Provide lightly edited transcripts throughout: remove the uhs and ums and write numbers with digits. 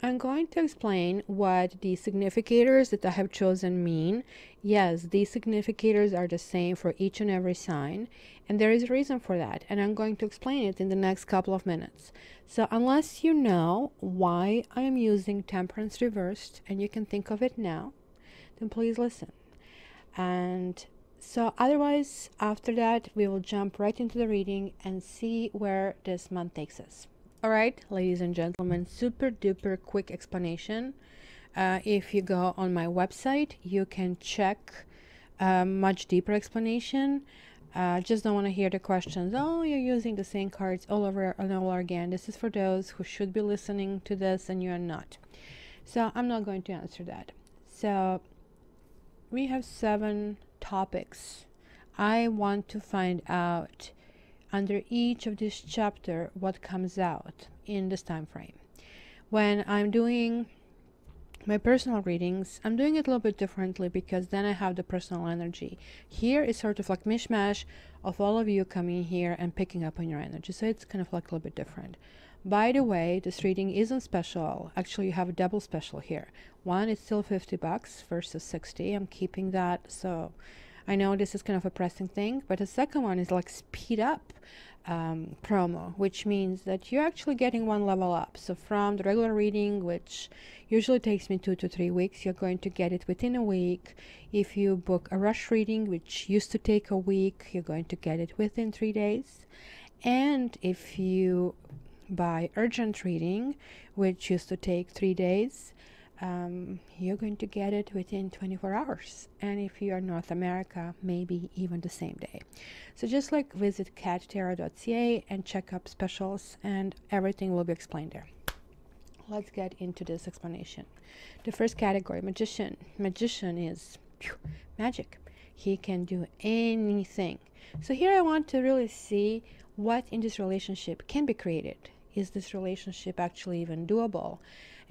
I'm going to explain what the significators that I have chosen mean. Yes, these significators are the same for each and every sign, and there is a reason for that, and I'm going to explain it in the next couple of minutes. So unless you know why I am using Temperance reversed, and you can think of it now, then please listen. And so otherwise, after that, we will jump right into the reading and see where this month takes us. All right, ladies and gentlemen, super duper quick explanation. If you go on my website, you can check much deeper explanation. Just don't want to hear the questions. Oh, you're using the same cards all over and over again. This is for those who should be listening to this and you're not. So I'm not going to answer that. So we have 7 topics. I want to find out under each of this chapter what comes out in this time frame. When I'm doing my personal readings, I'm doing it a little bit differently because then I have the personal energy. Here is sort of like mishmash of all of you coming here and picking up on your energy. So it's kind of like a little bit different. By the way, this reading isn't special. Actually, you have a double special here. One is still $50 versus 60. I'm keeping that. So I know this is kind of a pressing thing, but the second one is like speed up promo, which means that you're actually getting 1 level up. So from the regular reading, which usually takes me 2 to 3 weeks, you're going to get it within a week. If you book a rush reading, which used to take a week, you're going to get it within 3 days. And if you buy urgent reading, which used to take 3 days, you're going to get it within 24 hours. And if you are North America, maybe even the same day. So just like visit cattarot.ca and check up specials, and everything will be explained there. Let's get into this explanation. The first category, magician. Magician is magic. He can do anything. So here I want to really see what in this relationship can be created. Is this relationship actually even doable?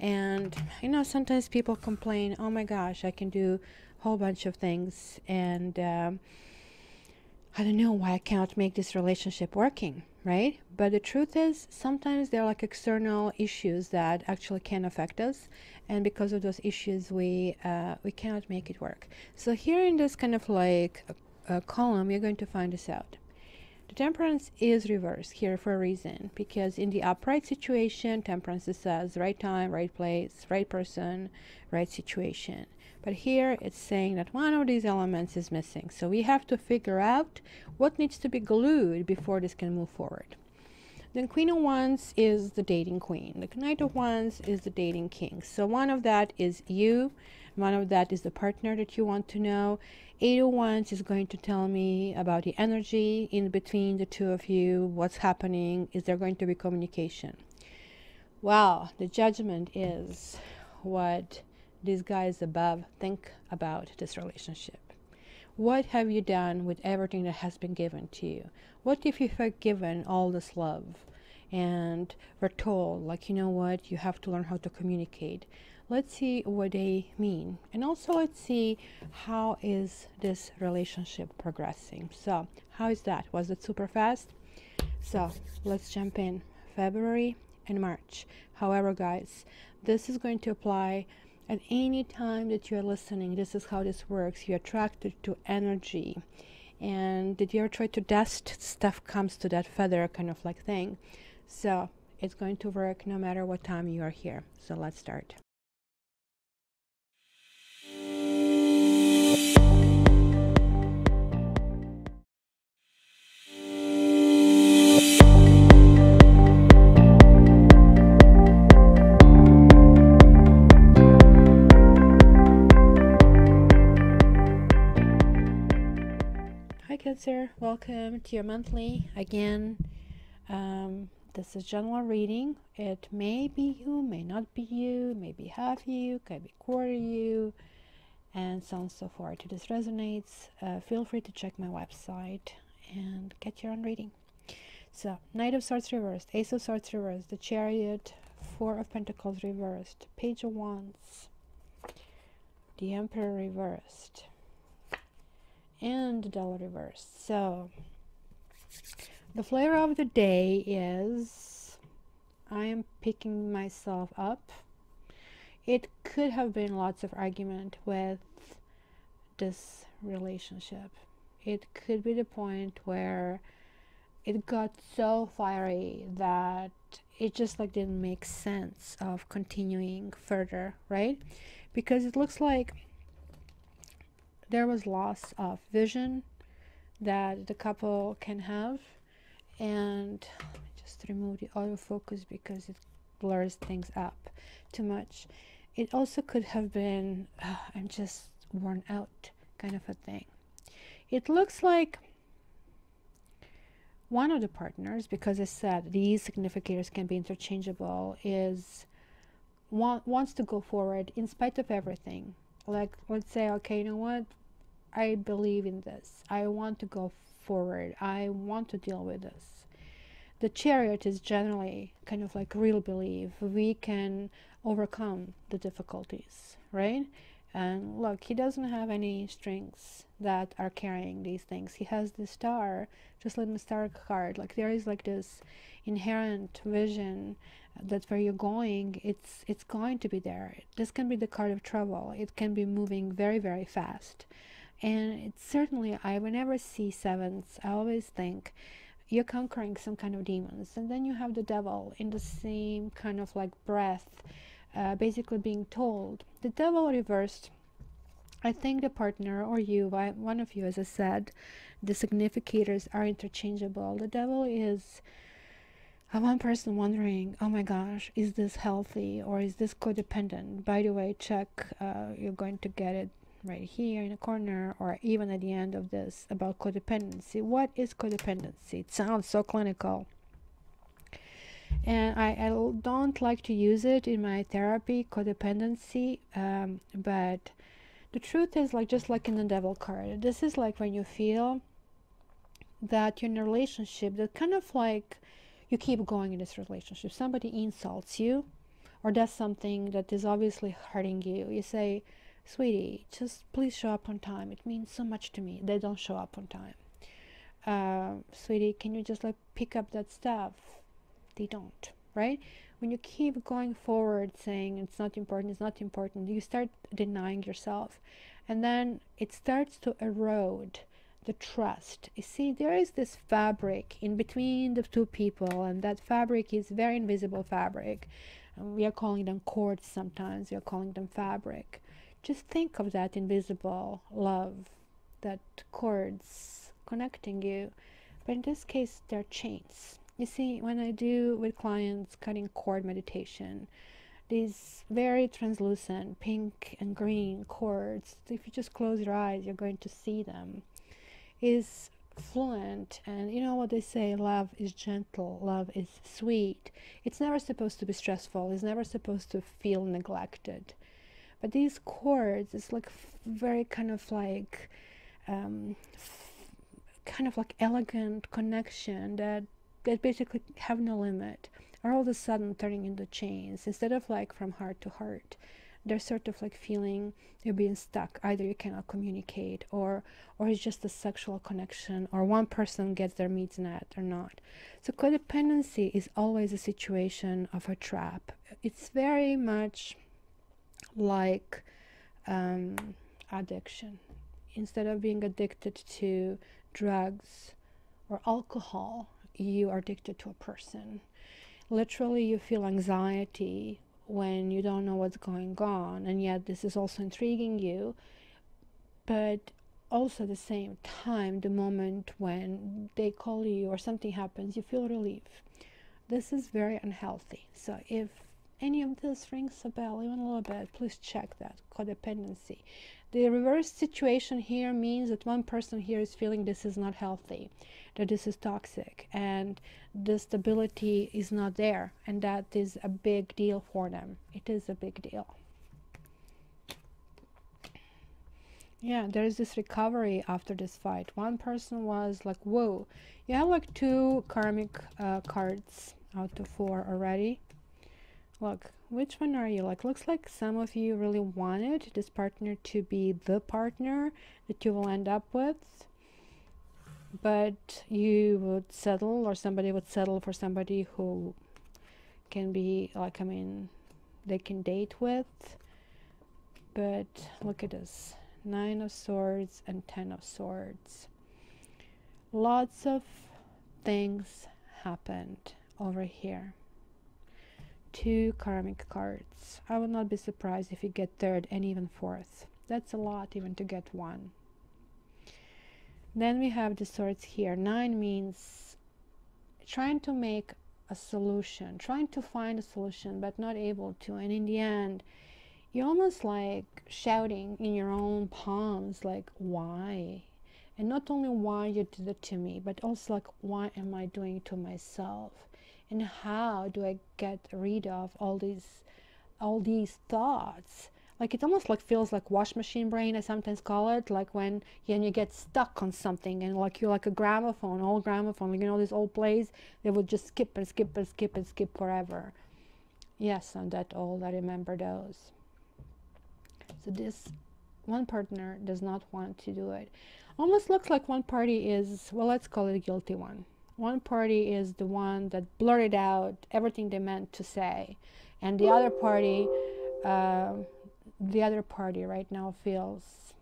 And you know, sometimes people complain, oh my gosh, I can do a whole bunch of things, and I don't know why I cannot make this relationship working, right? But the truth is, sometimes there are like external issues that actually can affect us, and because of those issues, we cannot make it work. So here in this kind of like a column, you're going to find this out. The Temperance is reversed here for a reason, because in the upright situation, Temperance says right time, right place, right person, right situation. But here it's saying that one of these elements is missing. So we have to figure out what needs to be glued before this can move forward. Then Queen of Wands is the dating queen. The Knight of Wands is the dating king. So one of that is you. One of that is the partner that you want to know. 8 of Wands is going to tell me about the energy in between the two of you. What's happening? Is there going to be communication? Well, the Judgment is what these guys above think about this relationship. What have you done with everything that has been given to you? What if you have given all this love and were told, like, you know what, you have to learn how to communicate? Let's see what they mean. And also let's see how is this relationship progressing. So how is that? Was it super fast? So let's jump in. February and March. However, guys, this is going to apply at any time that you're listening. This is how this works. You're attracted to energy. And did you ever try to dust? Stuff comes to that feather kind of like thing. So it's going to work no matter what time you are here. So let's start. Hi Cancer, welcome to your monthly. Again, this is general reading. It may be you, may not be you, maybe half you, could be quarter you, and so on and so forth. If this resonates, feel free to check my website and get your own reading. So, Knight of Swords reversed, Ace of Swords reversed, the Chariot, 4 of Pentacles reversed, Page of Wands, the Emperor reversed, and the Devil reversed. So the flavor of the day is I am picking myself up It could have been lots of argument with this relationship. It could be the point where it got so fiery that it just like didn't make sense of continuing further, right? Because it looks like there was loss of vision that the couple can have. And let me just remove the autofocus because it blurs things up too much. It also could have been I'm just worn out kind of a thing. It looks like one of the partners, because I said these significators can be interchangeable, is wants to go forward in spite of everything. Like, let's say, okay, you know what, I believe in this, I want to go forward, I want to deal with this. The Chariot is generally kind of like real belief we can overcome the difficulties, right? And look, he doesn't have any strings that are carrying these things. He has the star, just like the star card. Like, there is like this inherent vision that where you're going, it's going to be there. This can be the card of travel. It can be moving very, very fast. And it's certainly, I whenever see sevens, I always think you're conquering some kind of demons. And then you have the devil in the same kind of like breath, basically being told. The devil reversed, I think the partner or you, one of you, as I said, the significators are interchangeable. The devil is one person wondering, oh my gosh, is this healthy or is this codependent? By the way, check, you're going to get it right here in the corner or even at the end of this about codependency. What is codependency? It sounds so clinical. And I don't like to use it in my therapy, codependency, but the truth is, like, just like in the devil card, this is like when you feel that you're in a relationship that kind of like you keep going in this relationship. Somebody insults you or does something that is obviously hurting you. You say, sweetie, just please show up on time. It means so much to me. They don't show up on time. Sweetie, can you just like pick up that stuff? They don't, right? When you keep going forward saying it's not important, you start denying yourself. And then it starts to erode the trust. You see, there is this fabric in between the two people, and that fabric is very invisible fabric. We are calling them cords sometimes, we are calling them fabric. Just think of that invisible love, that cords connecting you. But in this case, they're chains. You see, when I do with clients cutting cord meditation, these very translucent pink and green cords, if you just close your eyes, you're going to see them, is fluent. And you know what they say, love is gentle, love is sweet. It's never supposed to be stressful, it's never supposed to feel neglected. But these cords, it's like very kind of like elegant connection that basically have no limit, are all of a sudden turning into chains. Instead of like from heart to heart, they're sort of like feeling you're being stuck. Either you cannot communicate, or it's just a sexual connection, or one person gets their needs met or not. So codependency is always a situation of a trap. It's very much like addiction. Instead of being addicted to drugs or alcohol, you are addicted to a person. Literally, you feel anxiety when you don't know what's going on, and yet this is also intriguing you. But also at the same time, the moment when they call you or something happens, you feel relief. This is very unhealthy. So if any of this rings a bell even a little bit, please check that codependency. The reverse situation here means that one person here is feeling this is not healthy, that this is toxic, and the stability is not there, and that is a big deal for them. It is a big deal. Yeah, there is this recovery after this fight. One person was like, whoa, you have like 2 karmic cards out of 4 already. Look, which one are you? Like, looks like some of you really wanted this partner to be the partner that you will end up with, but you would settle, or somebody would settle for somebody who can be like, I mean, they can date with. But look at this, 9 of Swords and 10 of Swords. Lots of things happened over here. 2 karmic cards. I would not be surprised if you get third and even fourth. That's a lot even to get 1. Then we have the Swords here. 9 means trying to make a solution, trying to find a solution, but not able to. And in the end, you're almost like shouting in your own palms, like, why? And not only why you did it to me, but also like, why am I doing it to myself? And how do I get rid of all these thoughts? Like, it almost like feels like wash machine brain, I sometimes call it, like when you get stuck on something, and like you're like a gramophone, old gramophone, like, you know, these old plays, they would just skip and skip and skip and skip forever. Yes, I'm that old, I remember those. So this one partner does not want to do it. Almost looks like one party is, well, let's call it a guilty one. One party is the one that blurted out everything they meant to say, and the other party right now feels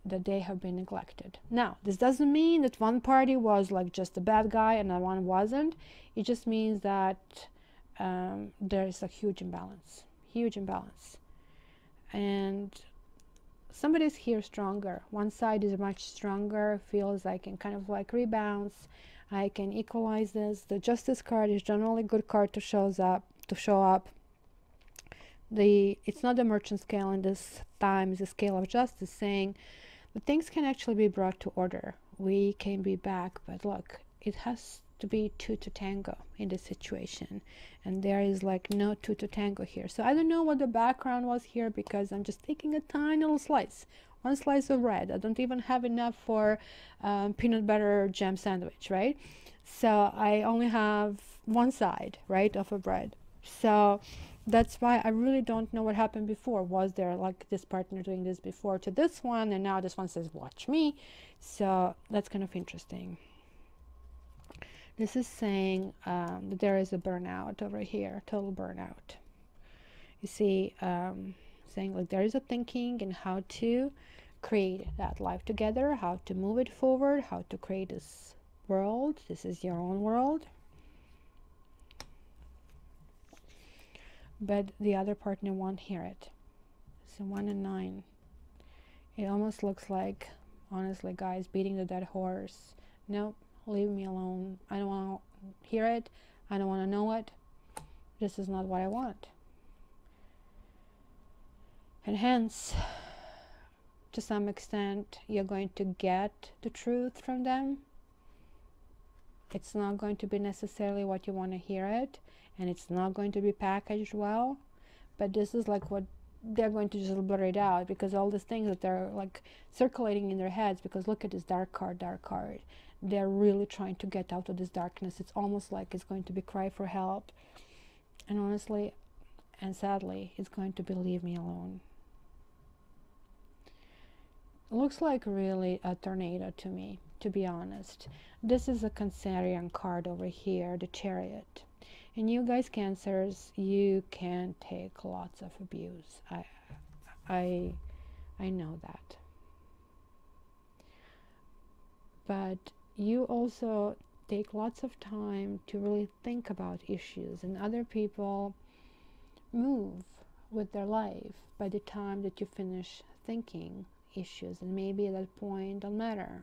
that they have been neglected. Now, this doesn't mean that one party was like just a bad guy and the one wasn't. It just means that there's a huge imbalance, and somebody's here stronger. One side is much stronger, feels I can kind of like rebounds, I can equalize this. The Justice card is generally a good card to show up. It's not the merchant scale in this time, it's the scale of justice, saying that things can actually be brought to order. We can be back, but look, it has to be 2 to tango in this situation, and there is like no 2 to tango here. So I don't know what the background was here, because I'm just taking a tiny little slice, 1 slice of bread. I don't even have enough for peanut butter jam sandwich, right? So I only have 1 side, right, of a bread. So that's why I really don't know what happened before. Was there like this partner doing this before to this one, and now this one says watch me? So that's kind of interesting. This is saying that there is a burnout over here, total burnout. You see, saying like there is a thinking and how to create that life together, how to move it forward, how to create this world. This is your own world. But the other partner won't hear it. So 1 and 9. It almost looks like, honestly, guys, beating the dead horse. Nope. Leave me alone. I don't want to hear it. I don't want to know it. This is not what I want. And hence, to some extent, you're going to get the truth from them. It's not going to be necessarily what you want to hear it, and it's not going to be packaged well. But this is like what they're going to just blur it out, because all these things that they're like circulating in their heads, because look at this dark card. They're really trying to get out of this darkness. It's almost like it's going to be cry for help. And honestly, and sadly, it's going to be leave me alone. It looks like really a tornado to me, to be honest. This is a Cancerian card over here, the Chariot. And you guys, Cancers, you can take lots of abuse. I know that. But you also take lots of time to really think about issues, and other people move with their life by the time that you finish thinking issues, and maybe at that point don't matter.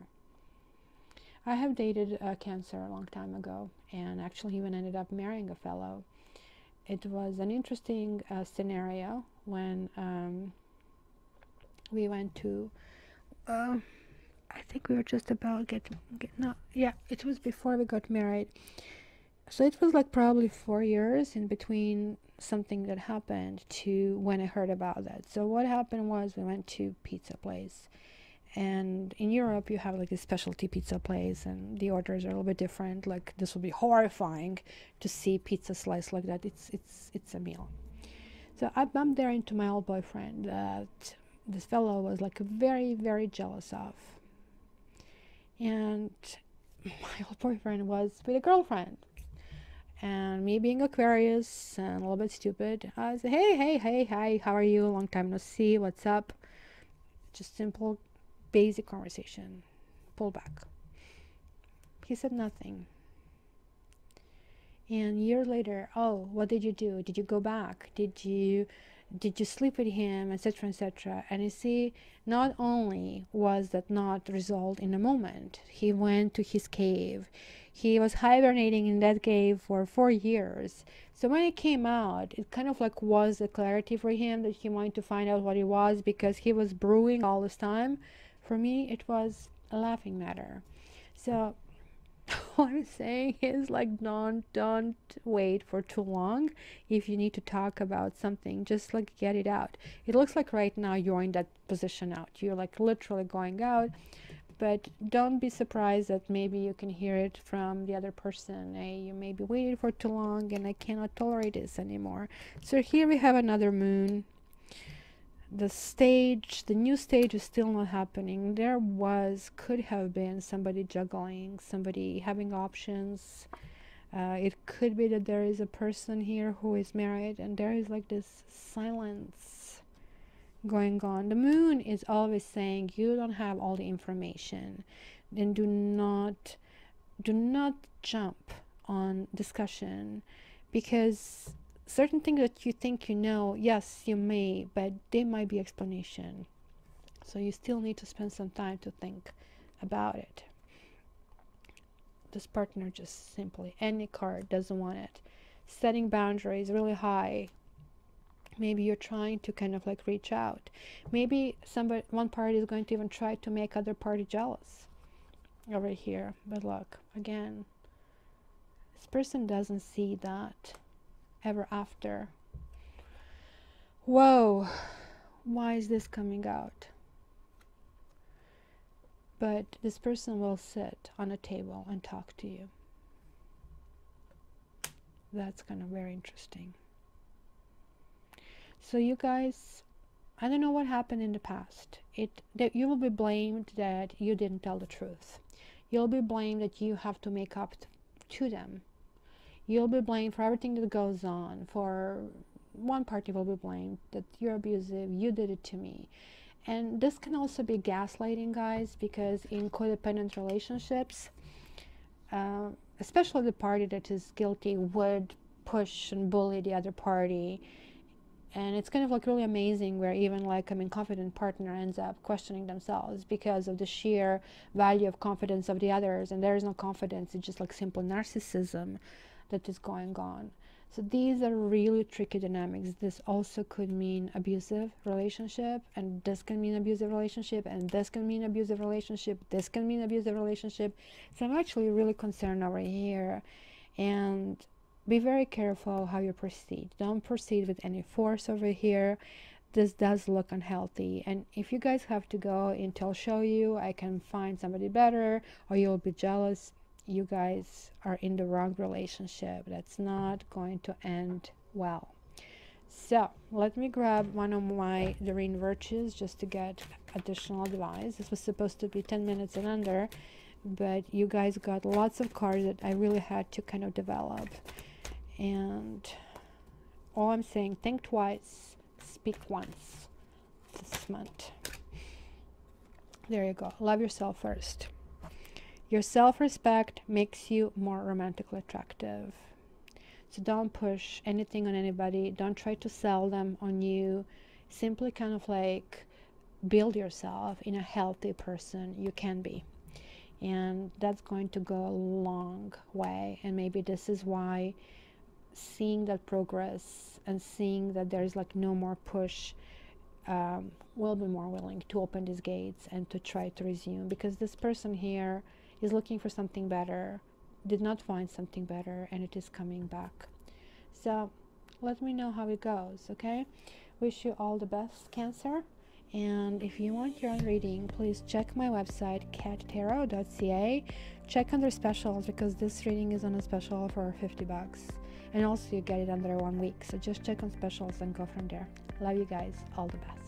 I have dated a Cancer a long time ago, and actually even ended up marrying a fellow. It was an interesting scenario when we went to I think we were just about it was before we got married. So it was like probably 4 years in between something that happened to when I heard about that. So what happened was we went to pizza place, and in Europe you have like a specialty pizza place, and the orders are a little bit different. Like, this would be horrifying to see pizza slice like that. It's a meal. So I bumped there into my old boyfriend that this fellow was like very, very jealous of. And my old boyfriend was with a girlfriend, And me being Aquarius and a little bit stupid, I say, hey, hi, how are you? Long time no see, what's up? Just simple, basic conversation. Pull back. He said nothing. And a year later, oh, what did you do? Did you go back? Did you sleep with him, etc., etc.? And you see, not only was that not resolved in a moment, he went to his cave. He was hibernating in that cave for 4 years. So when it came out, it kind of like was a clarity for him that he wanted to find out what it was, because he was brewing all this time. For me, it was a laughing matter. So what I'm saying is, like, don't wait for too long. If you need to talk about something, just like get it out. It looks like right now you're in that position out. You're like literally going out, but don't be surprised that maybe you can hear it from the other person. Hey, you may be waiting for too long and I cannot tolerate this anymore. So here we have another moon. The new stage is still not happening. There could have been somebody juggling, somebody having options. It could be that there is a person here who is married and there is like this silence going on. The moon is always saying you don't have all the information. Then do not jump on discussion, because certain things that you think you know, yes, you may, but they might be explanation. So you still need to spend some time to think about it. This partner just simply, any card doesn't want it. Setting boundaries really high. Maybe you're trying to kind of like reach out. Maybe one party is going to even try to make other party jealous over here. But look, again, this person doesn't see that ever after. Whoa, why is this coming out? But this person will sit on a table and talk to you. That's kind of very interesting. So you guys, I don't know what happened in the past. That you will be blamed that you didn't tell the truth. You'll be blamed that you have to make up to them. You'll be blamed for everything that goes on. For one party will be blamed that you're abusive, you did it to me. And this can also be gaslighting, guys, because in codependent relationships, especially the party that is guilty would push and bully the other party. And it's kind of like really amazing where even like confident partner ends up questioning themselves because of the sheer value of confidence of the others. And there is no confidence, it's just like simple narcissism that is going on. So these are really tricky dynamics. This also could mean abusive relationship, and this can mean abusive relationship, and this can mean abusive relationship, this can mean abusive relationship. So I'm actually really concerned over here. And be very careful how you proceed. Don't proceed with any force over here. This does look unhealthy. And if you guys have to go until show you, I can find somebody better, or you'll be jealous, you guys are in the wrong relationship. That's not going to end well. So let me grab one of my Doreen Virtues just to get additional advice. This was supposed to be 10 minutes and under, but you guys got lots of cards that I really had to kind of develop. And all I'm saying, think twice, speak once this month. There you go. Love yourself first. Your self-respect makes you more romantically attractive. So don't push anything on anybody. Don't try to sell them on you. Simply kind of like build yourself in a healthy person you can be. And that's going to go a long way. And maybe this is why seeing that progress and seeing that there's like no more push, will be more willing to open these gates and to try to resume, because this person here is looking for something better, did not find something better, and it is coming back. So let me know how it goes, okay? Wish you all the best, Cancer. And if you want your own reading, please check my website, cattarot.ca. Check under specials, because this reading is on a special for $50. And also you get it under 1 week. So just check on specials and go from there. Love you guys. All the best.